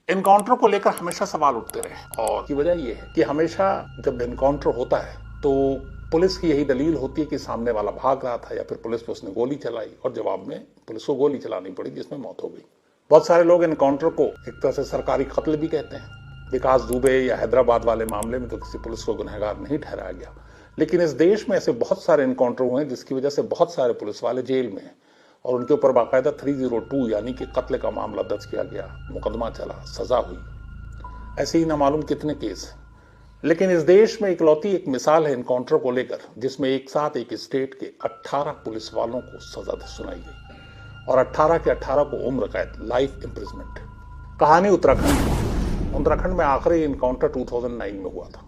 Encounter को लेकर हमेशा सवाल उठते रहे और की वजह यह है कि हमेशा जब एनकाउंटर होता है तो पुलिस की यही दलील होती है कि सामने वाला भाग रहा था या फिर पुलिस पे उसने गोली चलाई और जवाब में पुलिस को गोली चलानी पड़ी जिसमें मौत हो गई। बहुत सारे लोग एनकाउंटर को एक तरह से सरकारी कत्ल भी कहते हैं। विकास दुबे या हैदराबाद वाले मामले में तो किसी पुलिस को गुनहगार नहीं ठहराया गया, लेकिन इस देश में ऐसे बहुत सारे एनकाउंटर हुए हैं जिसकी वजह से बहुत सारे पुलिस वाले जेल में हैं और उनके ऊपर बाकायदा 302 यानी कि कत्ल का मामला दर्ज किया गया, मुकदमा चला, सजा हुई। ऐसे ही ना मालूम कितने केस हैं। लेकिन इस देश में इकलौती एक मिसाल है एनकाउंटर को लेकर जिसमें एक साथ एक स्टेट के 18 पुलिस वालों को सजा सुनाई गई और 18 के 18 को उम्र कैद, लाइफ इम्प्रिजमेंट। कहानी उत्तराखंड में आखिरी एनकाउंटर 2009 में हुआ था।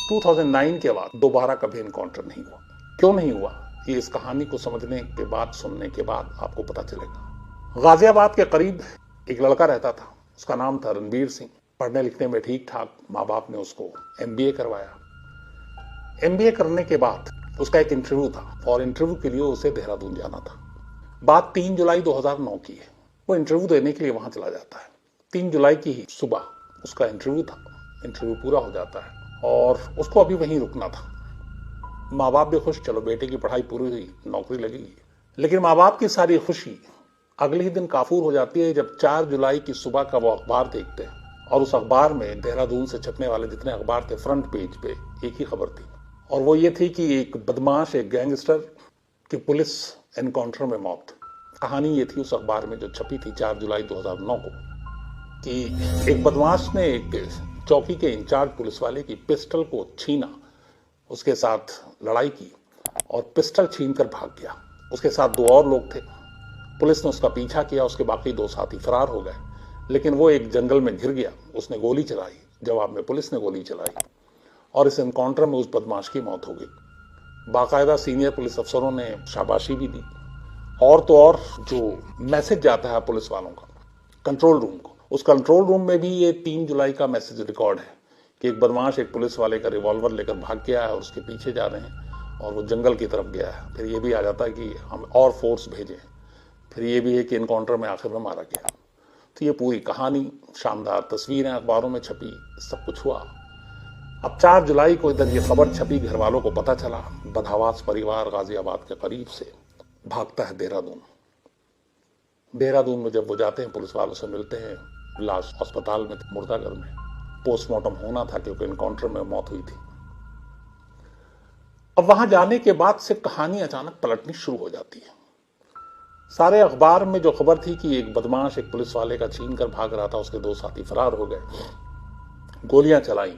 2009 के बाद दोबारा कभी एनकाउंटर नहीं हुआ। क्यों नहीं हुआ, ये इस कहानी को समझने के बाद, सुनने के बाद आपको पता चलेगा। गाजियाबाद के करीब एक लड़का रहता था, उसका नाम था रणबीर सिंह। पढ़ने लिखने में ठीक ठाक, माँ बाप ने उसको MBA करवाया। MBA करने के बाद उसका एक इंटरव्यू था और इंटरव्यू के लिए उसे देहरादून जाना था। बात 3 जुलाई 2009 की है। वो इंटरव्यू देने के लिए वहां चला जाता है। 3 जुलाई की ही सुबह उसका इंटरव्यू था। इंटरव्यू पूरा हो जाता है और उसको अभी वहीं रुकना था। माँ बाप भी खुश, चलो बेटे की पढ़ाई पूरी हुई, नौकरी लगेगी। लेकिन माँ बाप की सारी खुशी अगले ही दिन काफूर हो जाती है जब 4 जुलाई की सुबह का वो अखबार देखते हैं और उस अखबार में देहरादून से छपने वाले जितने अखबार थे, फ्रंट पेज पे एक ही खबर थी और वो ये थी कि एक बदमाश, एक गैंगस्टर की पुलिस एनकाउंटर में मौत। कहानी ये थी उस अखबार में जो छपी थी 4 जुलाई 2009 को कि एक बदमाश ने एक चौकी के इंचार्ज पुलिस वाले की पिस्टल को छीना, उसके साथ लड़ाई की और पिस्टल छीनकर भाग गया। उसके साथ 2 और लोग थे। पुलिस ने उसका पीछा किया, उसके बाकी 2 साथी फरार हो गए, लेकिन वो एक जंगल में घिर गया। उसने गोली चलाई, जवाब में पुलिस ने गोली चलाई और इस एनकाउंटर में उस बदमाश की मौत हो गई। बाकायदा सीनियर पुलिस अफसरों ने शाबाशी भी दी और तो और जो मैसेज जाता है पुलिस वालों का कंट्रोल रूम को, उस कंट्रोल रूम में भी ये 3 जुलाई का मैसेज रिकॉर्ड है कि एक बदमाश एक पुलिस वाले का रिवॉल्वर लेकर भाग गया है और उसके पीछे जा रहे हैं और वो जंगल की तरफ गया है। फिर ये भी आ जाता है कि हम और फोर्स भेजें। फिर ये भी है कि एनकाउंटर में आखिर में मारा गया। तो ये पूरी कहानी, शानदार तस्वीरें अखबारों में छपी, सब कुछ हुआ। अब 4 जुलाई को इधर ये खबर छपी, घर वालों को पता चला। बदहवास परिवार गाजियाबाद के करीब से भागता है देहरादून। देहरादून में जब वो जाते हैं, पुलिस वालों से मिलते हैं, लाश अस्पताल में, मुर्दाघर में। पोस्टमार्टम होना था क्योंकि एनकाउंटर में मौत हुई थी। अब वहां जाने के बाद से कहानी अचानक पलटनी शुरू हो जाती है। सारे अखबार में जो खबर थी कि एक बदमाश एक पुलिस वाले का छीन कर भाग रहा था, उसके 2 साथी फरार हो गए, गोलियां चलाई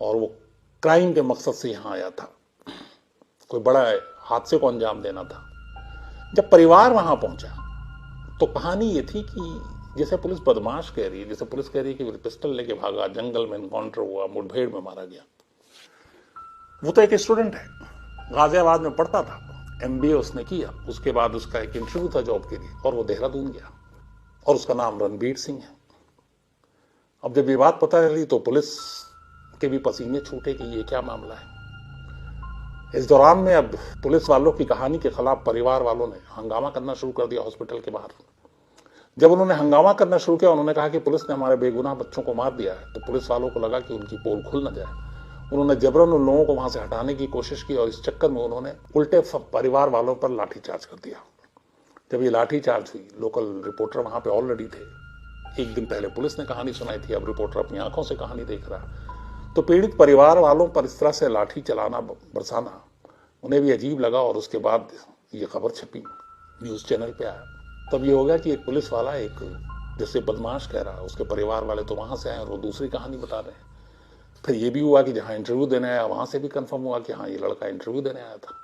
और वो क्राइम के मकसद से यहां आया था, कोई बड़ा हादसे को अंजाम देना था। जब परिवार वहां पहुंचा तो कहानी ये थी कि जैसे पुलिस बदमाश कह रही है, जैसे पुलिस कह रही है कि पिस्टल लेके भागा, जंगल में एनकाउंटर हुआ, मुठभेड़ में मारा गया। वो तो एक स्टूडेंट है, गाजियाबाद में पढ़ता था, MBA उसने किया, उसके बाद उसका एक इंटरव्यू था जॉब के लिए और वो देहरादून गया और उसका नाम रणबीर सिंह है। अब जब ये बात पता चली तो पुलिस के भी पसीने छूटे कि ये क्या मामला है। इस दौरान में अब पुलिस वालों की कहानी के खिलाफ परिवार वालों ने हंगामा करना शुरू कर दिया हॉस्पिटल के बाहर। जब उन्होंने हंगामा करना शुरू किया, उन्होंने कहा कि पुलिस ने हमारे बेगुनाह बच्चों को मार दिया है, तो पुलिस वालों को लगा कि उनकी पोल खुल न जाए। उन्होंने जबरन उन लोगों को वहां से हटाने की कोशिश की और इस चक्कर में उन्होंने उल्टे परिवार वालों पर लाठीचार्ज कर दिया। जब ये लाठीचार्ज हुई, लोकल रिपोर्टर वहां पे ऑलरेडी थे। एक दिन पहले पुलिस ने कहानी सुनाई थी, अब रिपोर्टर अपनी आंखों से कहानी देख रहा। तो पीड़ित परिवार वालों पर इस तरह से लाठी चलाना, बरसाना उन्हें भी अजीब लगा और उसके बाद ये खबर छपी, न्यूज चैनल पे आया। तब ये हो गया कि एक पुलिस वाला, एक जैसे बदमाश कह रहा, उसके परिवार वाले तो वहां से आए और वो दूसरी कहानी बता रहे हैं। फिर ये भी हुआ कि जहां इंटरव्यू देने आया वहां से भी कंफर्म हुआ कि हाँ, ये लड़का इंटरव्यू देने आया था,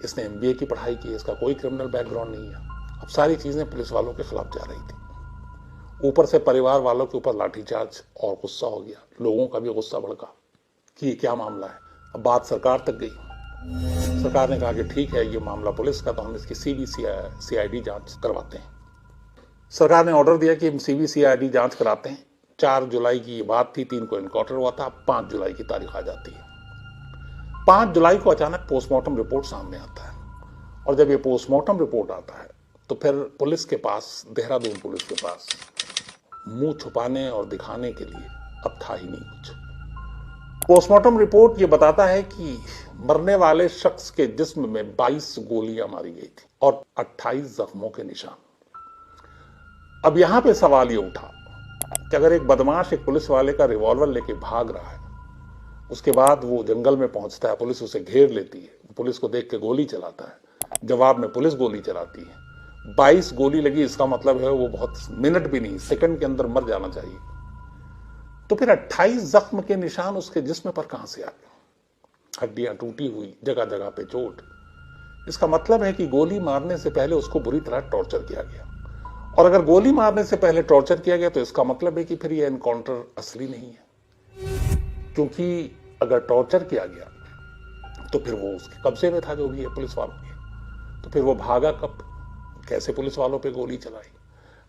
इसने MBA की पढ़ाई की, इसका कोई क्रिमिनल बैकग्राउंड नहीं है। अब सारी चीजें पुलिस वालों के खिलाफ जा रही थी। ऊपर से परिवार वालों के ऊपर लाठीचार्ज और गुस्सा हो गया, लोगों का भी गुस्सा भड़का कि ये क्या मामला है। अब बात सरकार तक गई। सरकार ने कहा कि ठीक है, ये मामला पुलिस का, तो हम इसकी CID जांच करवाते हैं। सरकार ने ऑर्डर दिया कि हम CID जांच कराते हैं। 4 जुलाई की ये बात थी, 3 को एनकाउंटर हुआ था, 5 जुलाई की तारीख आ जाती है। 5 जुलाई को अचानक पोस्टमार्टम रिपोर्ट सामने आता है और जब ये पोस्टमार्टम रिपोर्ट आता है तो फिर पुलिस के पास, देहरादून पुलिस के पास मुंह छुपाने और दिखाने के लिए अब था ही नहीं कुछ। पोस्टमार्टम रिपोर्ट ये बताता है कि मरने वाले शख्स के जिस्म में 22 गोलियां मारी गई थी और 28 जख्मों के निशान। अब यहां पे सवाल ये उठा कि अगर एक बदमाश एक पुलिस वाले का रिवॉल्वर लेके भाग रहा है, उसके बाद वो जंगल में पहुंचता है, पुलिस उसे घेर लेती है, पुलिस को देख के गोली चलाता है, जवाब में पुलिस गोली चलाती है, 22 गोली लगी, इसका मतलब है वो बहुत मिनट भी नहीं सेकंड के अंदर मर जाना चाहिए। तो फिर 28 जख्म के निशान उसके जिस्म पर कहां से आ गए? हड्डियां टूटी हुई, जगह जगह पे चोट। इसका मतलब है कि गोली मारने से पहले उसको बुरी तरह टॉर्चर किया गया, और अगर गोली मारने से पहले टॉर्चर किया गया तो इसका मतलब है कि फिर यह एनकाउंटर असली नहीं है, क्योंकि अगर टॉर्चर किया गया तो फिर वो उसके कब्जे में था जो भी है पुलिस वालों के, तो फिर वो भागा कब, कैसे पुलिस वालों पे गोली चलाई?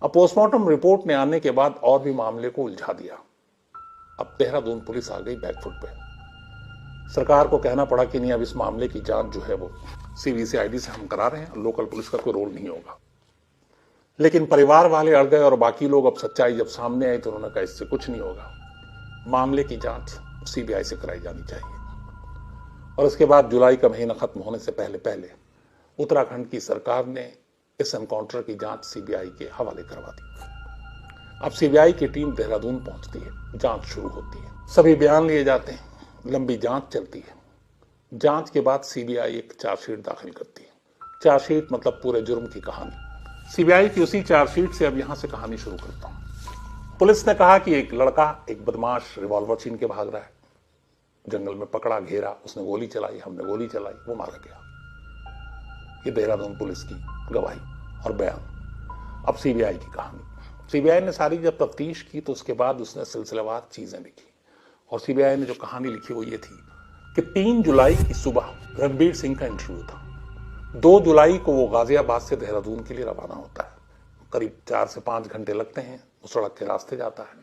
अब पोस्टमार्टम रिपोर्ट ने आने के बाद और भी मामले को उलझा दिया। अब देहरादून पुलिस आ गई बैकफुट पे। सरकार को कहना पड़ा कि नहीं, अब इस मामले की जांच जो है वो CBCID से हम करा रहे हैं, लोकल पुलिस का कोई रोल नहीं होगा। लेकिन परिवार वाले अड़ गए और बाकी लोग अब सच्चाई जब सामने आई तो उन्होंने कहा इससे कुछ नहीं होगा, मामले की जांच CBI से कराई जानी चाहिए। और उसके बाद जुलाई का महीना खत्म होने से पहले पहले उत्तराखंड की सरकार ने इस एनकाउंटर की जांच CBI के हवाले करवा दी। अब CBI की टीम देहरादून पहुंचती है, जांच शुरू होती है, सभी बयान लिए जाते हैं, लंबी जांच चलती है। जांच के बाद CBI एक चार्जशीट दाखिल करती है। चार्जशीट मतलब पूरे जुर्म की कहानी। CBI की उसी चार्जशीट से अब यहां से कहानी शुरू करता हूं। पुलिस ने कहा कि एक लड़का, एक बदमाश रिवॉल्वर छीन के भाग रहा है, जंगल में पकड़ा, घेरा, उसने गोली चलाई, हमने गोली चलाई, वो मारा गया। ये देहरादून पुलिस की गवाही और बयान। अब CBI की कहानी। CBI ने सारी जब तफ्तीश की तो उसके बाद उसने सिलसिलेवार चीजें लिखी, और CBI ने जो कहानी लिखी वो ये थी कि 3 जुलाई की सुबह रणबीर सिंह का इंटरव्यू था। 2 जुलाई को वो गाजियाबाद से देहरादून के लिए रवाना होता है। करीब 4 से 5 घंटे लगते हैं, वो सड़क के रास्ते जाता है।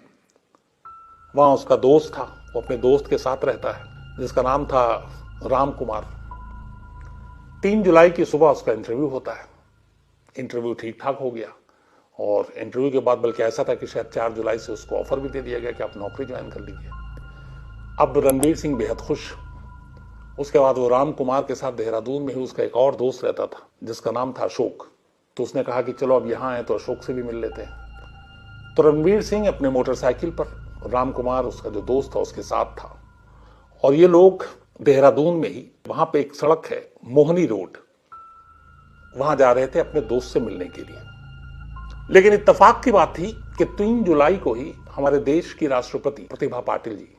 वहां उसका दोस्त था, वो अपने दोस्त के साथ रहता है, जिसका नाम था राम कुमार। 3 जुलाई की सुबह उसका इंटरव्यू होता है। इंटरव्यू ठीक ठाक हो गया, और इंटरव्यू के बाद बल्कि ऐसा था कि शायद 4 जुलाई से उसको ऑफर भी दे दिया गया कि आप नौकरी ज्वाइन कर लीजिए। अब रणबीर सिंह बेहद खुश। उसके बाद वो राम कुमार के साथ देहरादून में ही उसका एक और दोस्त रहता था जिसका नाम था अशोक। तो उसने कहा कि चलो अब यहाँ आए तो अशोक से भी मिल लेते हैं। तो रणबीर सिंह अपने मोटरसाइकिल पर, राम कुमार उसका जो दोस्त था उसके साथ था, और ये लोग देहरादून में ही वहां पे एक सड़क है मोहनी रोड, वहां जा रहे थे अपने दोस्त से मिलने के लिए। लेकिन इत्तेफाक की बात थी कि 3 जुलाई को ही हमारे देश की राष्ट्रपति प्रतिभा पाटिल जी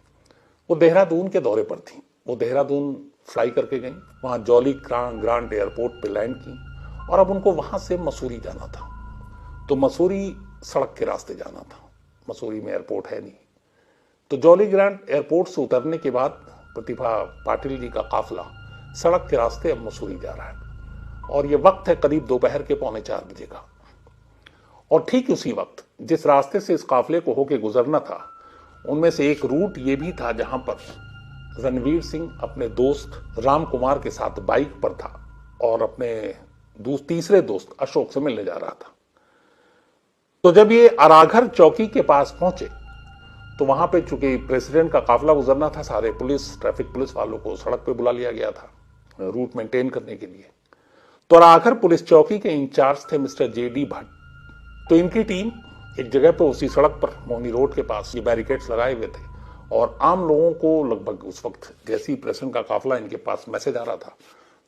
वो देहरादून के दौरे पर थी। वो देहरादून फ्लाई करके गई, वहां जॉली ग्रांट एयरपोर्ट पे लैंड की, और अब उनको वहां से मसूरी जाना था। तो मसूरी सड़क के रास्ते जाना था, मसूरी में एयरपोर्ट है नहीं। तो जॉली ग्रांट एयरपोर्ट से उतरने के बाद प्रतिभा पाटिल जी का काफिला सड़क के रास्ते अब मसूरी जा रहा है, और ये वक्त है करीब दोपहर के 3:45 बजे का। और ठीक उसी वक्त जिस रास्ते से इस काफिले को होके गुजरना था, उनमें से एक रूट ये भी था जहां पर रणवीर सिंह अपने दोस्त राम कुमार के साथ बाइक पर था और अपने तीसरे दोस्त अशोक से मिलने जा रहा था। तो जब ये अराघर चौकी के पास पहुंचे तो वहां पे चूंकि प्रेसिडेंट का काफिला गुजरना था, सारे ट्रैफिक पुलिस वालों को सड़क पे बुला लिया गया था रूट मेंटेन करने के लिए। तो अराघर पुलिस चौकी के इंचार्ज थे मिस्टर JD भट्ट। तो इनकी टीम एक जगह पे उसी सड़क पर मोहनी रोड के पास ये बैरिकेड्स लगाए हुए थे, और आम लोगों को लगभग उस वक्त जैसी प्रेसिडेंट का काफिला इनके पास मैसेज आ रहा था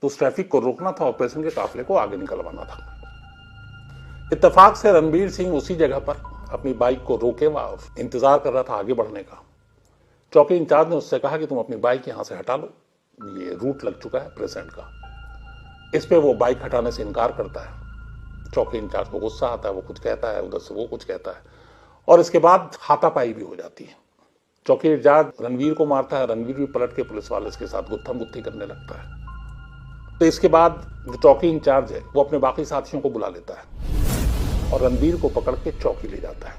तो उस ट्रैफिक को रोकना था और प्रेसिडेंट के काफिले को आगे निकलवाना था। इत्तेफाक से रणबीर सिंह उसी जगह पर अपनी बाइक को रोके और इंतजार कर रहा था आगे बढ़ने का। चौकी इंचार्ज ने उससे कहा कि तुम अपनी बाइक यहां से हटा लो, ये रूट लग चुका है प्रेसिडेंट का। इस पे वो बाइक हटाने से इनकार करता है। चौकी इंचार्ज को गुस्सा आता है, वो कुछ कहता है, उधर से वो कुछ कहता है, और इसके बाद हाथापाई भी हो जाती है। चौकी इंचार्ज रणवीर को मारता है, रणवीर भी पलट के पुलिस वाले इसके साथ गुत्थम गुत्थी करने लगता है। तो इसके बाद जो चौकी इंचार्ज है वो अपने बाकी साथियों को बुला लेता है और रणवीर को पकड़ के चौकी ले जाता है।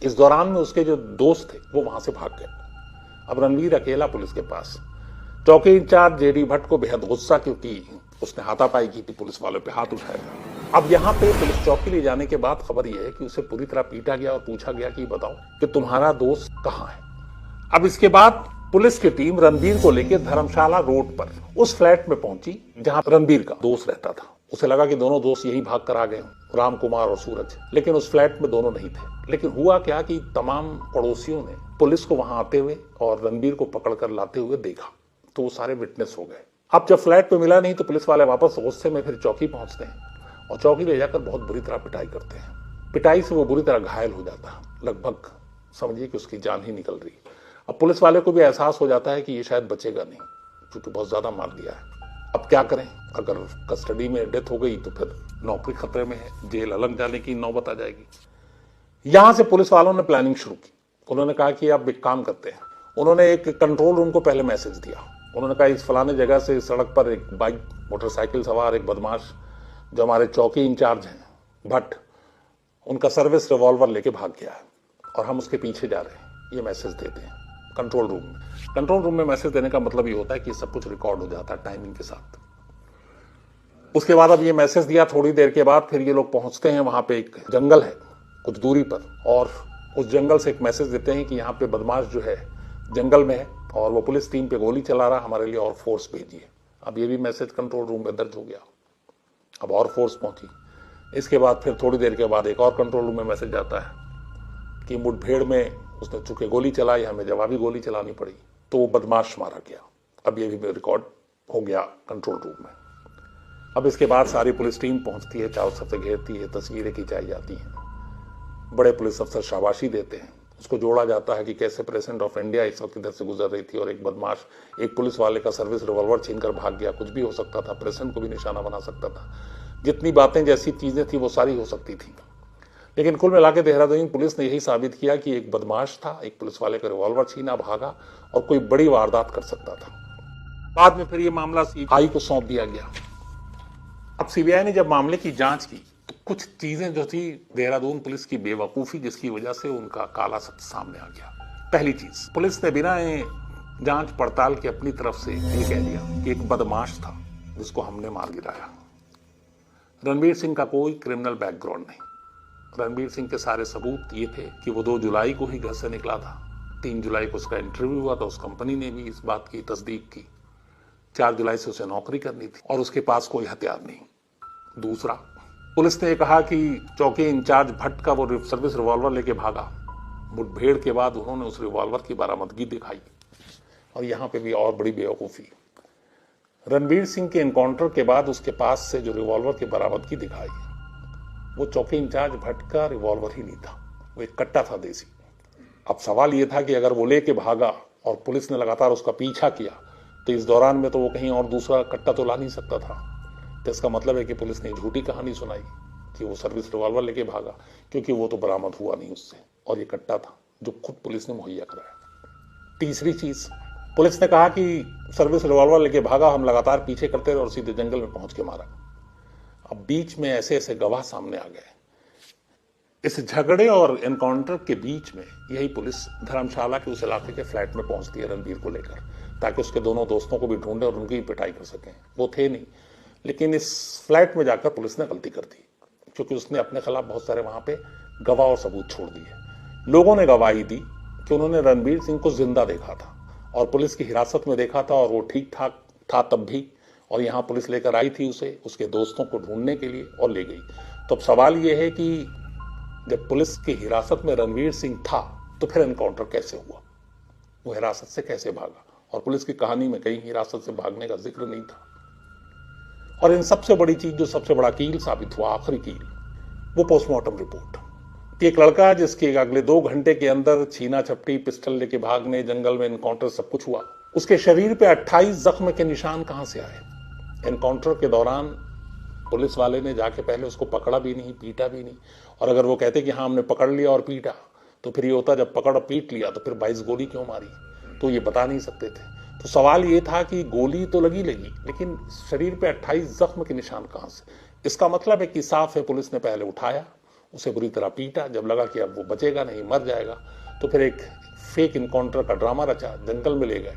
इस दौरान में उसके जो दोस्त थे वो वहां से भाग गए। अब रणवीर अकेला पुलिस के पास। चौकी इंचार्ज JD भट्ट को बेहद गुस्सा, क्योंकि उसने हाथापाई की थी, पुलिस वालों पे हाथ उठाया था। अब यहाँ पे पुलिस चौकी ले जाने के बाद खबर यह है कि उसे पूरी तरह पीटा गया और पूछा गया कि बताओ कि तुम्हारा दोस्त कहाँ है। अब इसके बाद पुलिस की टीम रणबीर को लेकर धर्मशाला रोड पर उस फ्लैट में पहुंची जहां रणबीर का दोस्त रहता था। उसे लगा कि दोनों दोस्त यही भाग कर आ गए, राम कुमार और सूरज, लेकिन उस फ्लैट में दोनों नहीं थे। लेकिन हुआ क्या कि तमाम पड़ोसियों ने पुलिस को वहां आते हुए और रणबीर को पकड़कर लाते हुए देखा, तो वो सारे विटनेस हो गए। अब जब फ्लैट पे मिला नहीं तो पुलिस वाले वापस गुस्से में फिर चौकी पहुंचते हैं और चौकी ले जाकर बहुत बुरी तरह पिटाई करते हैं। पिटाई से वो बुरी तरह घायल हो जाता, लगभग समझिए कि उसकी जान ही निकल रही। अब पुलिस वाले को भी एहसास हो जाता है कि ये शायद बचेगा नहीं, क्योंकि बहुत ज्यादा मार दिया है। अब क्या करें, अगर कस्टडी में डेथ हो गई तो फिर नौकरी खतरे में है, जेल अलग जाने की नौबत आ जाएगी। यहां से पुलिस वालों ने प्लानिंग शुरू की। उन्होंने कहा कि अब एक काम करते हैं। उन्होंने एक कंट्रोल रूम को पहले मैसेज दिया। उन्होंने कहा इस फलाने जगह से सड़क पर एक बाइक मोटरसाइकिल सवार एक बदमाश जो हमारे चौकी इंचार्ज हैं भट्ट, उनका सर्विस रिवॉल्वर लेके भाग गया है और हम उसके पीछे जा रहे हैं, ये मैसेज देते हैं कंट्रोल रूम में। कंट्रोल रूम में मैसेज देने का मतलब ये होता है कि सब कुछ रिकॉर्ड हो जाता है टाइमिंग के साथ। उसके बाद अब ये मैसेज दिया, थोड़ी देर के बाद फिर ये लोग पहुंचते हैं, वहां पे एक जंगल है कुछ दूरी पर, और उस जंगल से एक मैसेज देते हैं कि यहाँ पे बदमाश जो है जंगल में है और वो पुलिस टीम पे गोली चला रहा, हमारे लिए और फोर्स भेजिए। अब ये भी मैसेज कंट्रोल रूम में दर्ज हो गया। अब और फोर्स पहुंची। इसके बाद फिर थोड़ी देर के बाद एक और कंट्रोल रूम में मैसेज आता है कि मुठभेड़ में उसने चूंकि गोली चलाई, हमें जवाबी गोली चलानी पड़ी, तो वो बदमाश मारा गया। अब ये भी रिकॉर्ड हो गया कंट्रोल रूम में। अब इसके बाद सारी पुलिस टीम पहुंचती है, चारों तरफ से घेरती है, तस्वीरें खिंचाई जाती हैं, बड़े पुलिस अफसर शाबाशी देते हैं। उसको जोड़ा जाता है कि कैसे प्रेसिडेंट ऑफ इंडिया इस वक्त इधर से गुजर रही थी और एक बदमाश एक पुलिस वाले का सर्विस रिवॉल्वर छीनकर भाग गया। कुछ भी हो सकता था, प्रेसिडेंट को भी निशाना बना सकता था। जितनी बातें जैसी चीजें थी वो सारी हो सकती थी। लेकिन कुल मिलाकर देहरादून पुलिस ने यही साबित किया कि एक बदमाश था, एक पुलिस वाले का रिवॉल्वर छीना, भागा और कोई बड़ी वारदात कर सकता था। बाद में फिर ये मामला सीबीआई को सौंप दिया गया। अब सीबीआई ने जब मामले की जांच की तो कुछ चीजें जो थी देहरादून पुलिस की बेवकूफी, जिसकी वजह से उनका काला सत्य सामने आ गया। पहली चीज, पुलिस ने बिना जांच पड़ताल के अपनी तरफ से ये कह दिया कि एक बदमाश था जिसको हमने मार गिराया। रणबीर सिंह का कोई क्रिमिनल बैकग्राउंड नहीं। रणबीर सिंह के सारे सबूत ये थे कि वो 2 जुलाई को ही घर से निकला था, 3 जुलाई को उसका इंटरव्यू हुआ था, उस कंपनी ने भी इस बात की तस्दीक की, 4 जुलाई से उसे नौकरी करनी थी और उसके पास कोई हथियार नहीं। दूसरा, पुलिस ने कहा कि चौकी इंचार्ज भट्ट का वो सर्विस रिवॉल्वर लेके भागा। मुठभेड़ के बाद उन्होंने उस रिवॉल्वर की बरामदगी दिखाई। और यहां पे भी और बड़ी बेवकूफी, रणबीर सिंह के एनकाउंटर के बाद उसके पास से जो रिवॉल्वर की बरामदगी दिखाई, वो चौकी इंचार्ज भट्ट का रिवॉल्वर ही नहीं था, वो एक कट्टा था देसी। अब सवाल ये था कि अगर वो लेके भागा और पुलिस ने लगातार उसका पीछा किया तो इस दौरान में तो वो कहीं और दूसरा कट्टा तो ला नहीं सकता था। तो इसका मतलब है कि पुलिस ने झूठी कहानी सुनाई कि वो सर्विस रिवॉल्वर लेके भागा, क्योंकि वो तो बरामद हुआ नहीं उससे, और ये कट्टा था जो खुद पुलिस ने मुहैया कराया। तीसरी चीज, पुलिस ने कहा कि सर्विस रिवॉल्वर लेके भागा, हम लगातार पीछे करते रहे और सीधे जंगल में पहुंच के मारा। अब बीच में ऐसे ऐसे गवाह सामने आ गए। इस झगड़े और एनकाउंटर के बीच में यही पुलिस धर्मशाला के उस इलाके के फ्लैट में पहुंचती है रणबीर को लेकर, ताकि उसके दोनों दोस्तों को भी ढूंढे और उनकी पिटाई कर सकें। वो थे नहीं, लेकिन इस फ्लैट में जाकर पुलिस ने गलती कर दी, क्योंकि उसने अपने खिलाफ बहुत सारे वहां पे गवाह और सबूत छोड़ दिए। लोगों ने गवाही दी कि उन्होंने रणबीर सिंह को जिंदा देखा था और पुलिस की हिरासत में देखा था, और वो ठीक ठाक था तब भी, और यहाँ पुलिस लेकर आई थी उसे उसके दोस्तों को ढूंढने के लिए और ले गई। तो अब सवाल ये है कि जब पुलिस की हिरासत में रणबीर सिंह था तो फिर एनकाउंटर कैसे हुआ, वो हिरासत से कैसे भागा? और पुलिस की कहानी में कहीं हिरासत से भागने का जिक्र नहीं था। और इन सबसे बड़ी चीज, जो सबसे बड़ा कील साबित हुआ, आखिरी कील, वो पोस्टमार्टम रिपोर्ट कि एक लड़का जिसके अगले 2 घंटे के अंदर छीना झपटी, पिस्टल लेके भागने, जंगल में एनकाउंटर सब कुछ हुआ, उसके शरीर पे 28 जख्म के निशान कहां से आए? एनकाउंटर के दौरान पुलिस वाले ने जाके पहले उसको पकड़ा भी नहीं, पीटा भी नहीं। और अगर वो कहते कि हाँ हमने पकड़ लिया और पीटा, तो फिर ये होता जब पकड़ और पीट लिया तो फिर 22 गोली क्यों मारी? तो ये बता नहीं सकते थे। तो सवाल ये था कि गोली तो लगी, लेकिन शरीर पे 28 जख्म के निशान कहां से? इसका मतलब है कि साफ है, पुलिस ने पहले उठाया, उसे बुरी तरह पीटा, जब लगा कि अब वो बचेगा नहीं, मर जाएगा, तो फिर एक फेक इनकाउंटर का ड्रामा रचा, जंगल में ले गए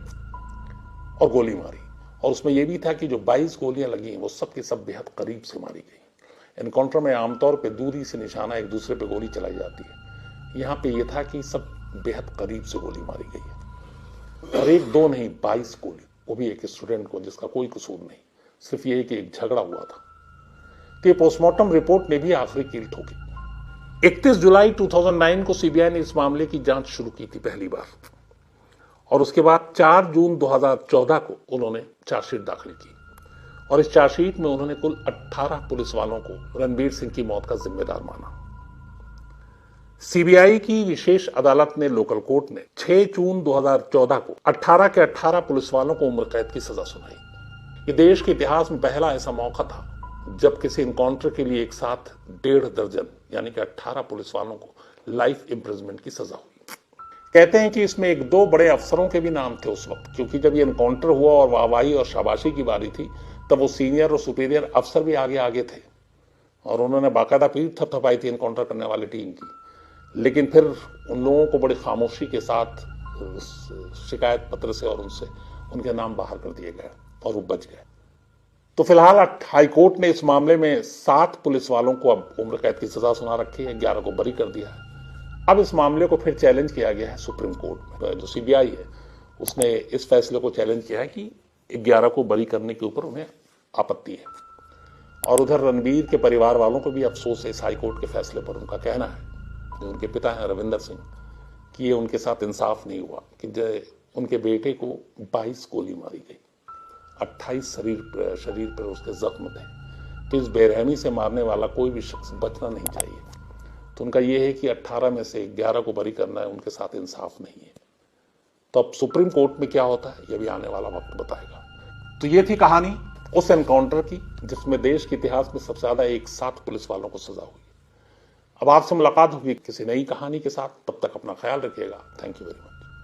और गोली मारी। और उसमें यह भी था कि जो 22 गोलियां लगी वो सब की सब बेहद करीब से मारी गई। एनकाउंटर में आमतौर पे दूरी से निशाना एक दूसरे पे गोली चलाई जाती है। यहाँ पे ये था कि सब बेहद करीब से गोली मारी गई है, और एक दो नहीं 22 गोली, वो भी एक स्टूडेंट को जिसका कोई कसूर नहीं, सिर्फ ये कि एक झगड़ा हुआ था। तो ये पोस्टमार्टम रिपोर्ट ने भी आखिरी कील ठोकी। 31 जुलाई 2009 को सीबीआई ने इस मामले की जांच शुरू की थी पहली बार, और उसके बाद 4 जून 2014 को उन्होंने चार्जशीट दाखिल की, और इस चार्जशीट में उन्होंने कुल 18 पुलिस वालों को रणबीर सिंह की मौत का जिम्मेदार माना। सीबीआई की विशेष अदालत ने लोकल कोर्ट ने 6 जून 2014 को 18 के 18 पुलिस वालों को उम्र कैद की सजा सुनाई। ये देश के इतिहास में पहला ऐसा मौका था जब किसी इनकाउंटर के लिए एक साथ 1.5 दर्जन यानी कि 18 पुलिस वालों को लाइफ इम्प्रिजमेंट की सजा हुई। कहते हैं कि इसमें एक दो बड़े अफसरों के भी नाम थे उस वक्त, क्योंकि जब ये इनकाउंटर हुआ और वाहवाही और शाबाशी की बारी थी तब वो सीनियर और सुपीरियर अफसर भी आगे आगे थे, और उन्होंने बाकायदा पीठ थपथपाई थी इनकाउंटर करने वाली टीम की। लेकिन फिर उन लोगों को बड़ी खामोशी के साथ शिकायत पत्र से और उनसे उनके नाम बाहर कर दिए गए और वो बच गए। तो फिलहाल हाईकोर्ट ने इस मामले में 7 पुलिस वालों को अब उम्र कैद की सजा सुना रखी है, 11 को बरी कर दिया है। अब इस मामले को फिर चैलेंज किया गया है सुप्रीम कोर्ट में। जो सीबीआई है उसने इस फैसले को चैलेंज किया है कि 11 को बरी करने के ऊपर उन्हें आपत्ति है, और उधर रणबीर के परिवार वालों को भी अफसोस है इस हाईकोर्ट के फैसले पर। उनका कहना है, जो उनके पिता हैं रविंदर सिंह, कि ये उनके साथ इंसाफ नहीं हुआ कि उनके बेटे को 22 गोली मारी गई, 28 शरीर पर उसके जख्म थे। तो इस बेरहमी से मारने वाला कोई भी शख्स बचना नहीं चाहिए। तो उनका यह है कि 18 में से 11 को बरी करना है, उनके साथ इंसाफ नहीं है। तो अब सुप्रीम कोर्ट में क्या होता है यह भी आने वाला वक्त बताएगा। तो ये थी कहानी उस एनकाउंटर की जिसमें देश के इतिहास में सबसे ज्यादा एक साथ पुलिस वालों को सजा हुई। अब आपसे मुलाकात होगी किसी नई कहानी के साथ, तब तक अपना ख्याल रखिएगा। Thank you very much.